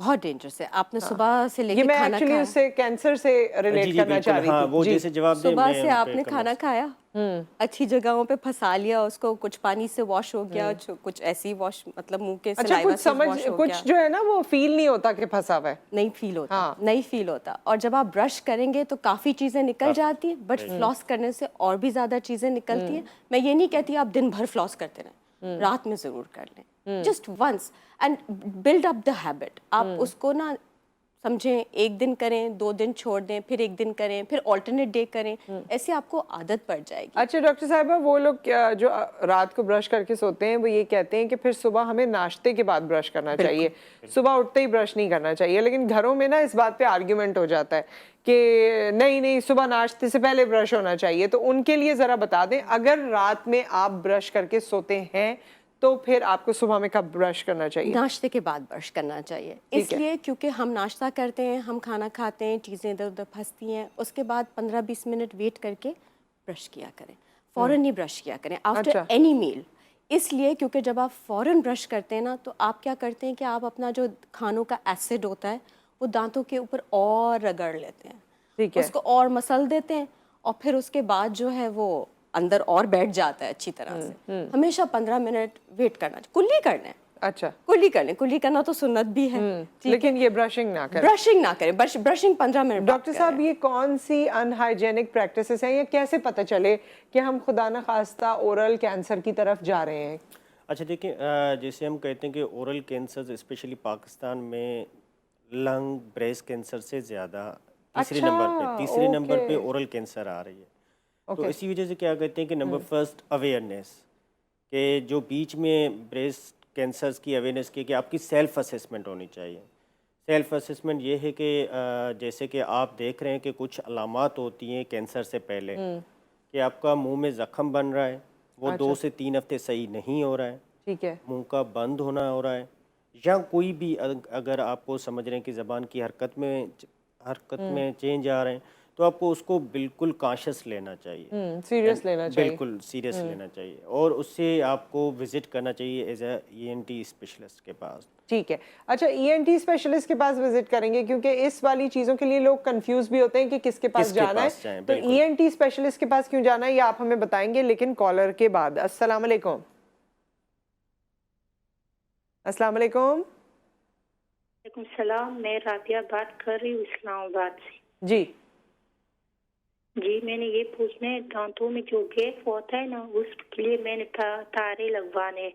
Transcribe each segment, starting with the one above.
بہت ڈینجرس ہے. آپ نے صبح سے لے یہ کے میں کھانا ایکچولی کھایا, اس سے کینسر سے ریلیٹ کرنا چاہ رہی ہاں تھی. وہ جیسے جواب دیں صبح میں سے ان آپ پہ نے کرنا کھانا کھایا, اچھی جگہوں پہ پھنسا لیا اس کو, کچھ پانی سے واش ہو گیا, کچھ ایسی واش مطلب منہ کے اچھا سلائیوا کچھ سے سمجھ واش ہو کچھ گیا, جو ہے نا وہ فیل نہیں ہوتا کہ پھنسا ہوا ہے. نہیں فیل ہوتا, نہیں فیل ہوتا. اور جب آپ برش کریں گے تو کافی چیزیں نکل جاتی ہیں, بٹ فلاس کرنے سے اور بھی زیادہ چیزیں نکلتی ہیں. میں یہ نہیں کہتی آپ دن بھر فلاس کرتے رہیں, رات میں ضرور کر لیں, just once, and build up the habit. آپ اس کو نا سمجھیں, ایک دن کریں, 2 دن چھوڑ دیں, پھر 1 دن کریں, پھر آلٹرنیٹ ڈے کریں, ایسے آپ کو عادت پڑ جائے گی. اچھا ڈاکٹر صاحبہ, وہ لوگ جو رات کو برش کر کے سوتے ہیں وہ یہ کہتے ہیں کہ پھر صبح ہمیں ناشتے کے بعد برش کرنا چاہیے, صبح اٹھتے ہی برش نہیں کرنا چاہیے. لیکن گھروں میں نا اس بات پہ آرگیومنٹ ہو جاتا ہے کہ نہیں صبح ناشتے سے پہلے برش ہونا چاہیے. تو ان کے لیے ذرا بتا دیں, اگر رات میں آپ برش کر کے سوتے ہیں تو پھر آپ کو صبح میں کب برش کرنا چاہیے؟ ناشتے کے بعد برش کرنا چاہیے, اس لیے کیونکہ ہم ناشتہ کرتے ہیں, ہم کھانا کھاتے ہیں, چیزیں ادھر ادھر پھنستی ہیں, اس کے بعد 15-20 منٹ ویٹ کر کے برش کیا کریں, فوراً ہی برش کیا کریں آفٹر اینی میل. اس لیے کیونکہ جب آپ فوراً برش کرتے ہیں نا تو آپ کیا کرتے ہیں کہ آپ اپنا جو کھانوں کا ایسڈ ہوتا ہے وہ دانتوں کے اوپر اور رگڑ لیتے ہیں, اس کو اور مسل دیتے ہیں, اور پھر اس کے بعد جو ہے وہ اندر اور بیٹھ جاتا ہے اچھی طرح سے. ہمیشہ 15 منٹ ویٹ کرنا, کلی کرنا ہے. اچھا کلی کریں, کلی کرنا تو سنت بھی ہے, لیکن یہ برشنگ نہ کریں. برشنگ نہ کریں, برشنگ 15 منٹ. ڈاکٹر صاحب یہ کون سی ان ہائیجینک پریکٹسز ہیں, یا کیسے پتہ چلے کہ ہم خدا نخواستہ اورل کینسر کی طرف جا رہے ہیں؟ اچھا دیکھیں, جیسے ہم کہتے ہیں کہ اورل کینسر اسپیشلی پاکستان میں لنگ بریسٹ کینسر سے زیادہ تیسرے نمبر پہ اورل کینسر آ رہی ہے. تو اسی وجہ سے کیا کہتے ہیں کہ نمبر فرسٹ اویئرنیس, کہ جو بیچ میں بریسٹ کینسرز کی اویئرنیس کی کہ آپ کی سیلف اسیسمنٹ ہونی چاہیے. سیلف اسیسمنٹ یہ ہے کہ جیسے کہ آپ دیکھ رہے ہیں کہ کچھ علامات ہوتی ہیں کینسر سے پہلے, کہ آپ کا منہ میں زخم بن رہا ہے, وہ 2 سے 3 ہفتے صحیح نہیں ہو رہا ہے, ٹھیک ہے, منہ کا بند ہونا ہو رہا ہے, یا کوئی بھی اگر آپ کو سمجھ رہے ہیں کہ زبان کی حرکت میں چینج آ رہے ہیں, تو آپ کو اس کو بالکل کانشیس لینا چاہیے, سیریس لینا چاہیے, بالکل سیریس لینا چاہیے, اور اس سے آپ کو وزٹ کرنا چاہیے ایز اے ENT اسپیشلسٹ کے پاس. ٹھیک ہے. اچھا ENT اسپیشلسٹ کے پاس وزٹ کریں گے, کیونکہ اس والی چیزوں کے لیے لوگ کنفیوز بھی ہوتے ہیں کہ کس کے پاس جانا ہے, تو ENT اسپیشلسٹ کے پاس کیوں جانا ہے یہ آپ ہمیں بتائیں گے, لیکن کالر کے بعد. السلام علیکم. السلام علیکم. وعلیکم السلام, میں رابعہ بات کر رہی ہوں اسلام آباد سے. جی جی, میں نے یہ پوچھنا ہے, دانتوں میں جو گیپ ہوتا ہے نا اس کے لیے میں نے تارے لگوانے,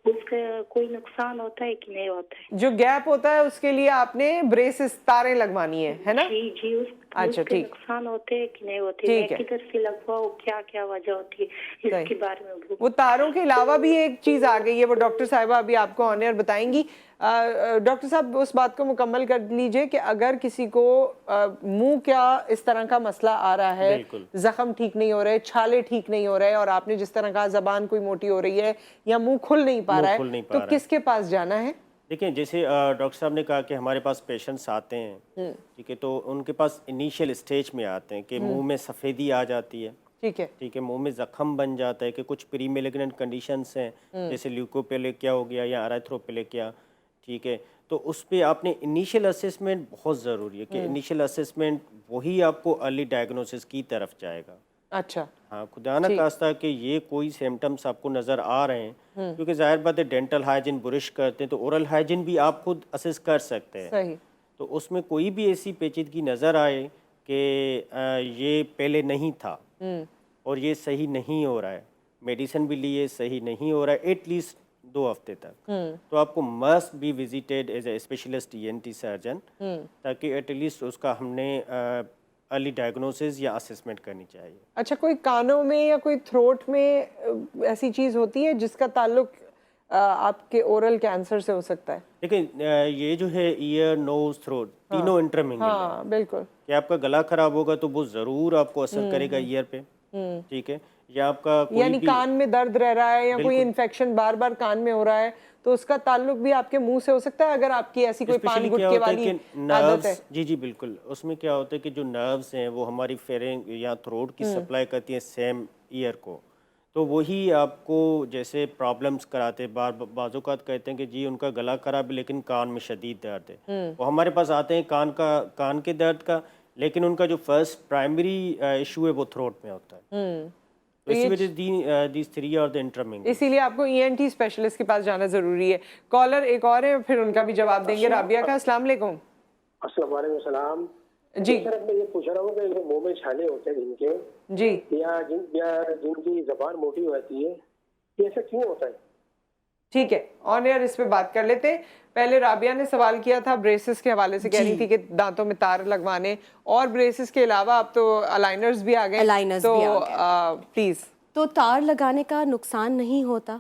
اس کا کوئی نقصان ہوتا ہے کہ نہیں ہوتا ہے؟ جو گیپ ہوتا ہے اس کے لیے آپ نے بریسز تاریں لگوانی ہے نا؟ جی اس کے نقصان ہوتے ہیں کہ نہیں ہوتے, میں کدھر سے لگواؤں, کیا کیا وجہ ہوتی ہے اس کے بارے میں. وہ تاروں کے علاوہ بھی ایک چیز آ گئی ہے, وہ ڈاکٹر صاحبہ ابھی آپ کو آن ایئر بتائیں گی. ڈاکٹر صاحب اس بات کو مکمل کر لیجئے کہ اگر کسی کو منہ کیا اس طرح کا مسئلہ آ رہا ہے, زخم ٹھیک نہیں ہو رہے, چھالے ٹھیک نہیں ہو رہے, اور آپ نے جس طرح کہا زبان کوئی موٹی ہو رہی ہے یا منہ کھل نہیں پا رہا ہے, تو کس کے پاس جانا ہے؟ دیکھیں, جیسے ڈاکٹر صاحب نے کہا کہ ہمارے پاس پیشنٹس آتے ہیں, ٹھیک ہے, تو ان کے پاس انیشیل اسٹیج میں آتے ہیں کہ منہ میں سفیدی آ جاتی ہے, ٹھیک ہے, منہ میں زخم بن جاتا ہے, کہ کچھ پری میلیگننٹ کنڈیشنس ہیں جیسے لیوکوپیلکیا ہو گیا یا ارائتھروپیلکیا, ٹھیک ہے. تو اس پہ آپ نے انیشیل اسیسمنٹ بہت ضروری ہے, کہ انیشیل اسیسمنٹ وہی آپ کو ارلی ڈائگنوسس کی طرف جائے گا. اچھا, ہاں, خدا نہ خواستہ کہ یہ کوئی سمٹمس آپ کو نظر آ رہے ہیں, کیونکہ ظاہر بات ہے ڈینٹل ہائیجین برش کرتے ہیں تو اورل ہائیجین بھی آپ خود اسیس کر سکتے ہیں. صحیح. تو اس میں کوئی بھی ایسی پیچیدگی نظر آئے کہ یہ پہلے نہیں تھا اور یہ صحیح نہیں ہو رہا ہے, میڈیسن بھی لیے صحیح نہیں ہو رہا ہے ایٹ لیسٹ 2 ہفتے تک, تو آپ کو must be visited as a specialist ENT surgeon, تاکہ ایٹ لیسٹ اس کا ہم نے ارلی ڈائگنوسس یا اسسمنٹ کرنی چاہیے. اچھا, کوئی کانوں میں یا کوئی تھروٹ میں ایسی چیز ہوتی ہے جس کا تعلق آپ کے اورل کینسر سے ہو سکتا ہے؟ دیکھیں, یہ جو ہے ایئر, نوز, تھروٹ تینوں انٹرمنگل ہیں. ہاں بالکل, کہ آپ کا گلا خراب ہوگا تو وہ ضرور آپ کو اثر کرے گا ایئر پہ, ٹھیک ہے, یا آپ کا کوئی یعنی کان میں درد رہ رہا ہے یا کوئی انفیکشن بار بار کان میں ہو رہا ہے تو اس کا تعلق بھی آپ کے منہ سے ہو سکتا ہے, اگر آپ کی ایسی کوئی پان گٹکے والی عادت ہے. جی بالکل, اس میں کیا ہوتا ہے کہ جو نروز ہیں وہ ہماری فیرنگ یا تھروٹ کی سپلائی کرتی ہیں سیم ایئر کو, تو وہی آپ کو جیسے پرابلمس کراتے بعض اوقات کہتے ہیں کہ جی ان کا گلا خراب ہے لیکن کان میں شدید درد ہے، وہ ہمارے پاس آتے ہیں کان کے درد کا، لیکن ان کا جو فرسٹ پرائمری ایشو ہے وہ تھروٹ میں ہوتا ہے. تو اسی وجہ سے these three are the intermingle. اسی لیے آپ کو ای این ٹی اسپیشلسٹ کے پاس جانا ضروری ہے. کالر ایک اور ہے، پھر ان کا بھی جواب دیں گے. رابعہ کا السلام علیکم. وعلیکم السلام. جی سر میں یہ پوچھ رہا ہوں کہ منہ میں چھالے ہوتے ہیں جن کے جی یا جن کی زبان موٹی ہوتی ہے، یہ ایسا کیوں ہوتا ہے؟ ٹھیک ہے، آن ایئر اس پہ بات کر لیتے ہیں. پہلے رابعہ نے سوال کیا تھا بریسز کے حوالے سے، کہہ رہی تھی کہ دانتوں میں تار لگوانے، اور بریسز کے علاوہ اب تو الائنرز بھی آ گئے، تو پلیز. تو تار لگانے کا نقصان نہیں ہوتا.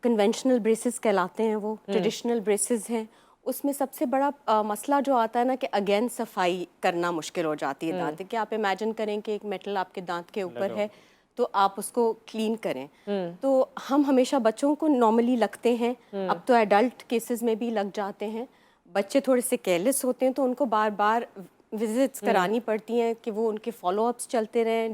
کنونشنل بریسز کہلاتے ہیں وہ، ٹریڈیشنل بریسز ہیں. اس میں سب سے بڑا مسئلہ جو آتا ہے نا کہ اگین صفائی کرنا مشکل ہو جاتی ہے دانت کہ آپ امیجن کریں کہ ایک میٹل آپ کے دانت کے اوپر ہے تو آپ اس کو کلین کریں. تو ہم ہمیشہ بچوں کو نارملی لگتے ہیں، اب تو ایڈلٹ کیسز میں بھی لگ جاتے ہیں. بچے تھوڑے سے کیئرلیس ہوتے ہیں تو ان کو بار بار وزٹس کرانی پڑتی ہیں کہ وہ ان کے فالو اپس چلتے رہیں،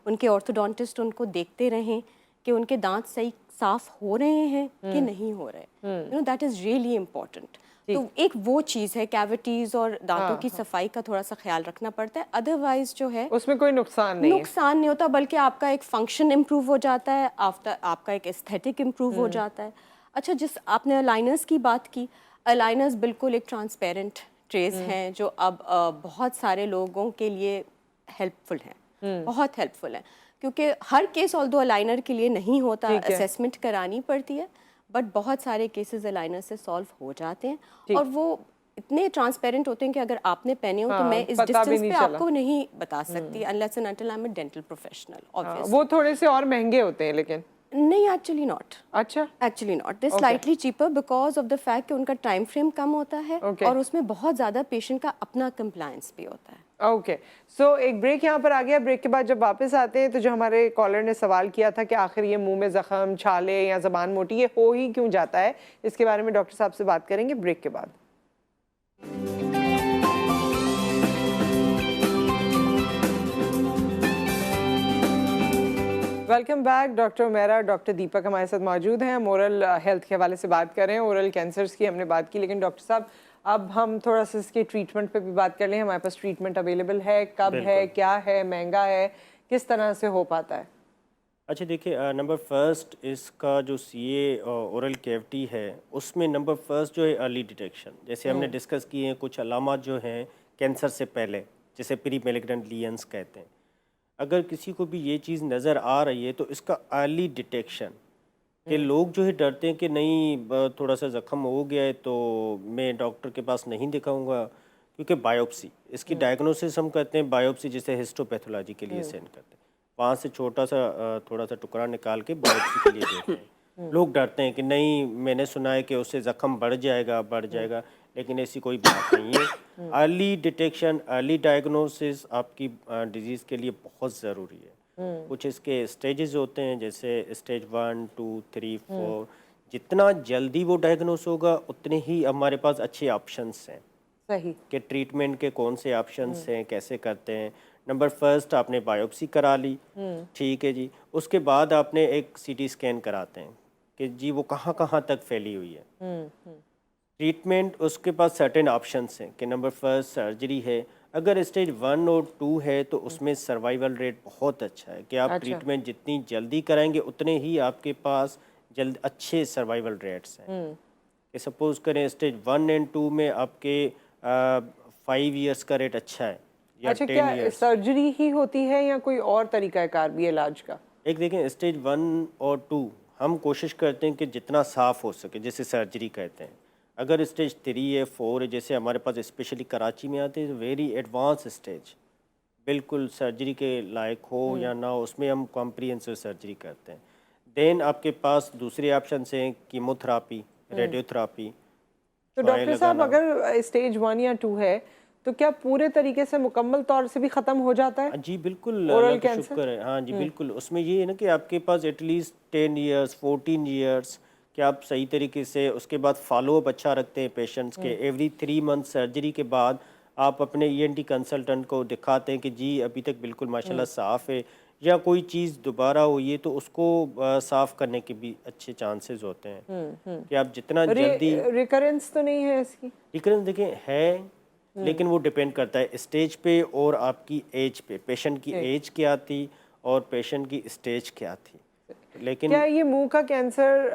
ان کے آرتھوڈونٹسٹ ان کو دیکھتے رہیں کہ ان کے دانت صحیح صاف ہو رہے ہیں کہ نہیں ہو رہے. That is really important. تو ایک وہ چیز ہے، کیویٹیز اور دانتوں کی صفائی کا تھوڑا سا خیال رکھنا پڑتا ہے. ادروائز جو ہے اس میں کوئی نقصان نہیں ہوتا، بلکہ آپ کا ایک فنکشن امپروو ہو جاتا ہے، آپ کا ایک ایستھیٹک امپروو ہو جاتا ہے. اچھا، جس آپ نے الائنرز کی بات کی، الائنرز بالکل ایک ٹرانسپیرنٹ ٹریز ہیں جو اب بہت سارے لوگوں کے لیے ہیلپ فل ہیں، بہت ہیلپ فل ہیں. کیونکہ ہر کیس آلدو الائنر کے لیے نہیں ہوتا، اسیسمنٹ کرانی پڑتی ہے، بٹ بہت سارے کیسز الائنر سے سالو ہو جاتے ہیں. اور وہ اتنے ٹرانسپیرنٹ ہوتے ہیں کہ اگر آپ نے پہنے ہو تو میں اس ڈسٹینس پہ آپ کو نہیں بتا سکتی unless and until I'm a dental professional. وہ تھوڑے سے اور مہنگے ہوتے ہیں لیکن نہیں، ایکچولی ناٹ. اچھا، actually not, they slightly cheaper because of the fact کہ ان کا ٹائم فریم کم ہوتا ہے اور اس میں بہت زیادہ پیشنٹ کا اپنا کمپلائنس بھی ہوتا ہے. اوکے. سو ایک بریک یہاں پر آ گیا. بریک کے بعد جب واپس آتے ہیں تو جو ہمارے کالر نے سوال کیا تھا کہ آخر یہ منہ میں زخم، چھالے یا زبان موٹی یہ ہو ہی کیوں جاتا ہے، اس کے بارے میں ڈاکٹر صاحب سے بات کریں گے بریک کے بعد. Welcome back. Doctor Umera, doctor Deepak ہمارے ساتھ موجود ہیں. ہم اورل ہیلتھ کے حوالے سے بات کر رہے ہیں. اورل کینسرز کی ہم نے بات کی، لیکن ڈاکٹر صاحب اب ہم تھوڑا سا اس کے ٹریٹمنٹ پہ بھی بات کر لیں. ہمارے پاس ٹریٹمنٹ اویلیبل ہے، کب ہے، کیا ہے، مہنگا ہے، کس طرح سے ہو پاتا ہے؟ اچھا دیکھیے، نمبر فرسٹ اس کا جو سی اے اورل کیوٹی ہے اس میں نمبر فرسٹ جو ہے ارلی ڈیٹیکشن. جیسے ہم نے ڈسکس کیے ہیں کچھ علامات جو ہیں کینسر سے پہلے، جیسے پری میلیگننٹ لیئنس کہتے ہیں. اگر کسی کو بھی یہ چیز نظر آ رہی ہے تو اس کا ارلی ڈیٹیکشن، کہ لوگ جو ہے ڈرتے ہیں کہ نہیں تھوڑا سا زخم ہو گیا ہے تو میں ڈاکٹر کے پاس نہیں دکھاؤں گا، کیونکہ بایوپسی اس کی ڈائگنوسس ہم کرتے ہیں بایوپسی جسے ہسٹوپیتھولوجی کے لیے سینڈ کرتے ہیں، وہاں سے چھوٹا سا تھوڑا سا ٹکڑا نکال کے بایوپسی کے لیے دیتے ہیں. لوگ ڈرتے ہیں کہ نہیں، میں نے سنا ہے کہ اس سے زخم بڑھ جائے گا، لیکن ایسی کوئی بات نہیں ہے. ارلی ڈیٹیکشن، ارلی ڈائگنوسس آپ کی ڈیزیز کے لیے بہت ضروری ہے. کچھ اس کے اسٹیجز ہوتے ہیں، جیسے اسٹیج 1 2 3 4. جتنا جلدی وہ ڈائگنوس ہوگا اتنے ہی ہمارے پاس اچھے آپشنس ہیں صحیح کہ ٹریٹمنٹ کے کون سے آپشنس ہیں، کیسے کرتے ہیں. نمبر فرسٹ آپ نے بایوپسی کرا لی، ٹھیک ہے جی. اس کے بعد آپ نے ایک سی ٹی اسکین کراتے ہیں کہ جی وہ کہاں کہاں تک پھیلی ہوئی ہے. ٹریٹمنٹ اس کے پاس سرٹن آپشنس ہیں کہ نمبر فرسٹ سرجری ہے. اگر اسٹیج 1 اور 2 ہے تو اس میں سروائیول ریٹ بہت اچھا ہے کہ آپ ٹریٹمنٹ جتنی جلدی کرائیں گے اتنے ہی آپ کے پاس اچھے سروائیول ریٹس ہیں. کہ سپوز کریں اسٹیج 1 اینڈ 2 میں آپ کے 5 ایئرس کا ریٹ اچھا ہے یا 10 کیا ایئرس. سرجری ہی ہوتی ہے یا کوئی اور طریقہ کار بھی ہے علاج کا؟ ایک دیکھیں، اسٹیج 1 اور 2 ہم کوشش کرتے ہیں کہ جتنا صاف ہو سکے، جیسے سرجری کہتے ہیں. اگر اسٹیج 3 ہے 4 ہے، جیسے ہمارے پاس اسپیشلی کراچی میں آتے ہیں ویری ایڈوانس اسٹیج، بالکل سرجری کے لائق ہو یا نہ ہو، اس میں ہم کمپریہنسو سرجری کرتے ہیں. دین آپ کے پاس دوسرے آپشنس ہیں کیمو تھراپی، ریڈیو تھراپی. تو ڈاکٹر صاحب اگر اسٹیج 1 یا 2 ہے تو کیا پورے طریقے سے مکمل طور سے بھی ختم ہو جاتا ہے؟ جی بالکل، اللہ کا شکر ہے. ہاں جی بالکل. اس میں یہ ہے نا کہ آپ کے پاس ایٹ لیسٹ 10 ایئرس 14 ایئرس کہ آپ صحیح طریقے سے اس کے بعد فالو اپ اچھا رکھتے ہیں پیشنٹس کے. ایوری 3 منتھ سرجری کے بعد آپ اپنے ای این ٹی کنسلٹنٹ کو دکھاتے ہیں کہ جی ابھی تک بالکل ماشاءاللہ صاف ہے، یا کوئی چیز دوبارہ ہوئی ہے تو اس کو صاف کرنے کے بھی اچھے چانسز ہوتے ہیں کہ آپ جتنا جلدی. ریکرنس تو نہیں ہے اس کی؟ ریکرنس دیکھیں ہے لیکن وہ ڈپینڈ کرتا ہے اسٹیج پہ اور آپ کی ایج پہ، پیشنٹ کی ایج کیا تھی اور پیشنٹ کی اسٹیج کیا تھی. لیکن کیا یہ منہ کا کینسر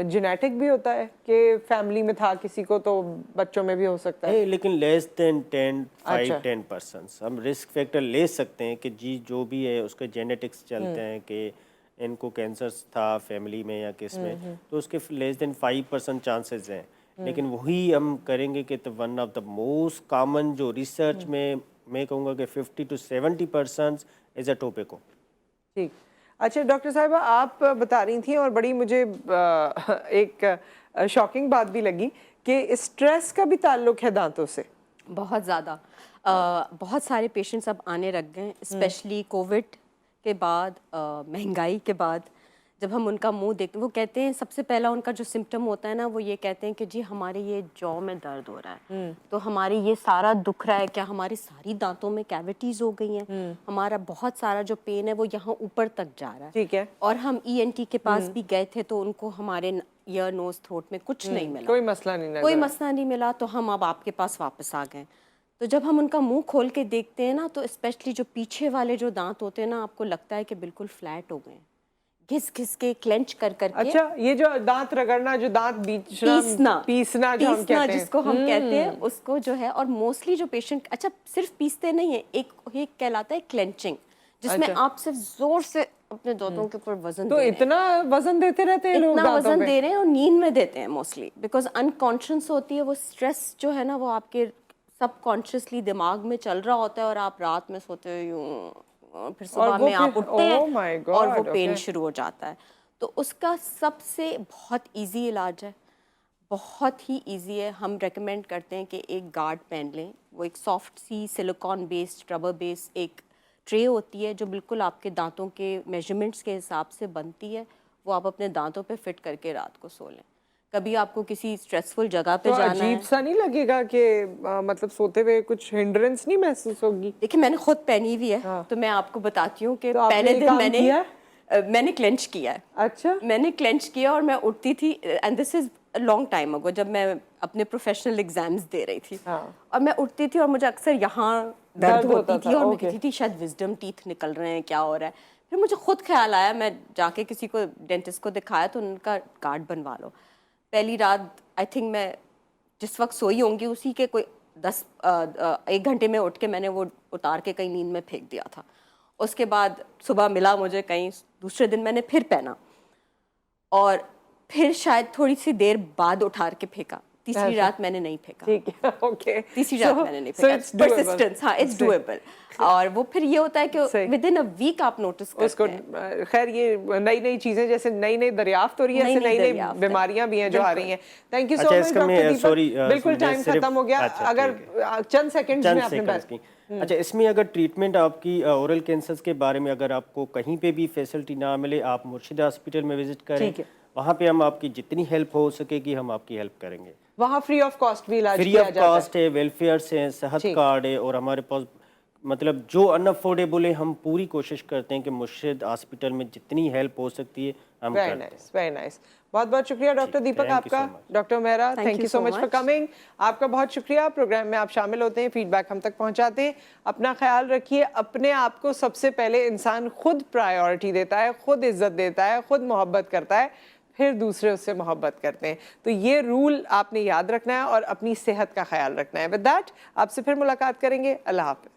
جینیٹک بھی ہوتا ہے کہ فیملی میں تھا کسی کو تو بچوں میں بھی ہو سکتا ہے؟ لیکن لیس دین 5-10% ہم رسک فیکٹر لے سکتے ہیں کہ جی جو بھی ہے اس کے جینیٹکس چلتے ہیں کہ ان کو کینسر تھا فیملی میں یا کس میں، تو اس کے لیس دین 5% چانسز ہیں. لیکن وہی ہم کریں گے کہ one of the most common جو ریسرچ میں کہوں گا کہ 50-70% از اے ٹوبیکو. ٹھیک. اچھا ڈاکٹر صاحبہ، آپ بتا رہی تھیں اور بڑی مجھے ایک شاکنگ بات بھی لگی کہ اسٹریس کا بھی تعلق ہے دانتوں سے. بہت زیادہ. بہت سارے پیشنٹس اب آنے لگ گئے ہیں، اسپیشلی کووڈ کے بعد، مہنگائی کے بعد. جب ہم ان کا منہ دیکھتے ہیں، وہ کہتے ہیں سب سے پہلا ان کا جو سمٹم ہوتا ہے نا، وہ یہ کہتے ہیں کہ جی ہمارے یہ جو میں درد ہو رہا ہے، تو ہمارے یہ سارا دکھ رہا ہے، کیا ہماری ساری دانتوں میں کیویٹیز ہو گئی ہیں، ہمارا بہت سارا جو پین ہے وہ یہاں اوپر تک جا رہا ہے. ٹھیک ہے. اور ہم ENT کے پاس بھی گئے تھے تو ان کو ہمارے ایئر نوز تھروٹ میں کچھ نہیں ملا، کوئی مسئلہ نہیں نظر کوئی مسئلہ نہیں ملا. تو ہم اب آپ کے پاس واپس آ گئے. تو جب ہم ان کا منہ کھول کے دیکھتے ہیں نا، تو اسپیشلی جو پیچھے والے جو دانت ہوتے ہیں نا، آپ کو لگتا ہے کہ بالکل فلیٹ ہو گئے ہیں، گھس گھس کے کلینچ کر کے. اچھا، یہ جو دانت رگڑنا، جو دانت پیسنا جو ہم کہتے ہیں، جس کو ہم کہتے ہیں، اس کو جو ہے. اور موسٹلی جو پیشنٹ اچھا صرف پیستے نہیں ہیں، ایک کہلاتا ہے کلینچنگ، جس میں آپ صرف زور سے اپنے دانتوں کے اوپر وزن تو اتنا وزن دیتے رہتے ہیں لوگ، اتنا وزن دے رہے ہیں اور نیند میں دیتے ہیں موسٹلی، بیکاز انکانشیس ہوتی ہے وہ اسٹریس جو ہے نا، وہ آپ کے سب کانشیسلی دماغ میں چل رہا ہوتا ہے، اور آپ رات میں سوتے ہو یوں، پھر صبح میں آپ اٹھتے ہیں اور وہ پین شروع ہو جاتا ہے. تو اس کا سب سے بہت ایزی علاج ہے، بہت ہی ایزی ہے. ہم ریکمینڈ کرتے ہیں کہ ایک گارڈ پہن لیں. وہ ایک سافٹ سی سلیکان بیسڈ ربر بیس ایک ٹرے ہوتی ہے جو بالکل آپ کے دانتوں کے میجرمنٹس کے حساب سے بنتی ہے. وہ آپ اپنے دانتوں پہ فٹ کر کے رات کو سو لیں. کبھی آپ کو کسی اسٹریسفل جگہ پہ جانا ہے، عجیب سا نہیں لگے گا کہ مطلب سوتے ہوئے کچھ ہنڈرنس نہیں محسوس ہوگی؟ دیکھیں میں نے خود پہنی ہوئی ہے، تو میں آپ کو بتاتی ہوں کہ پہلے دن میں نے کلینچ کیا ہے. اچھا، میں نے کلینچ کیا اور میں اٹھتی تھی، and this is long time ago, جب میں اپنے پروفیشنل ایگزامز دے رہی تھی، اور میں اٹھتی تھی اور مجھے اکثر یہاں درد ہوتی تھی، اور میں کہتی تھی شاید وزڈم ٹیتھ نکل رہے ہیں، کیا ہو رہا ہے. پھر مجھے خود خیال آیا، میں جا کے کسی کو ڈینٹسٹ کو دکھایا تو ان کا کارڈ بنوا لو. پہلی رات آئی تھنک میں جس وقت سوئی ہوں گی اسی کے کوئی 1 گھنٹے میں اٹھ کے میں نے وہ اتار کے کہیں نیند میں پھینک دیا تھا. اس کے بعد صبح ملا مجھے کہیں، دوسرے دن میں نے پھر پہنا، اور پھر شاید تھوڑی سی دیر بعد اٹھا کے پھینکا. تیسری رات میں نے نہیں پھینکا. ٹھیک ہے، اوکے. تیسری رات میں نے نہیں پھینکا. پرسسٹنس، ہاں اٹس ڈویبل. اور وہ پھر یہ ہوتا ہے کہ ود ان اے ویک آپ نوٹس کرتے ہیں. خیر یہ نئی چیزیں جیسے نئی دریافت ہو رہی ہے، ایسے نئی بیماریاں بھی ہیں جو آ رہی ہیں. Thank you so much doctor Deepak. بالکل ٹائم ختم ہو گیا، اگر چند سیکنڈز میں آپ نے بات کی. اچھا، اس میں اگر ٹریٹمنٹ آپ کی اورل کینسر کے بارے میں اگر آپ کو کہیں پہ بھی فیسلٹی نہ ملے، آپ مرشد ہاسپٹل میں وزٹ کریں. وہاں پہ ہم آپ کی جتنی ہیلپ ہو سکے گی ہم آپ کی ہیلپ کریں گے. وہاں فری آف کاسٹ بھی علاج فری آف کاسٹ ہے، ویلفیئر سے، صحت کارڈ ہے، اور ہمارے پاس مطلب جو ان افورڈیبل ہے ہم پوری کوشش کرتے ہیں کہ مرشد ہاسپٹل میں جتنی ہیلپ ہو سکتی ہے ہم کرتے ہیں. Very nice. بہت بہت شکریہ ڈاکٹر دیپک آپ کا. ڈاکٹر میرا، thank you so much for coming. آپ کا بہت شکریہ. پروگرام میں آپ شامل ہوتے ہیں، فیڈ بیک ہم تک پہنچاتے ہیں. اپنا خیال رکھیے. اپنے آپ کو سب سے پہلے انسان خود پرائیورٹی دیتا ہے، خود عزت دیتا ہے، خود محبت کرتا ہے، پھر دوسرے اس سے محبت کرتے ہیں. تو یہ رول آپ نے یاد رکھنا ہے اور اپنی صحت کا خیال رکھنا ہے. ود دیٹ آپ سے پھر ملاقات کریں گے. اللہ حافظ.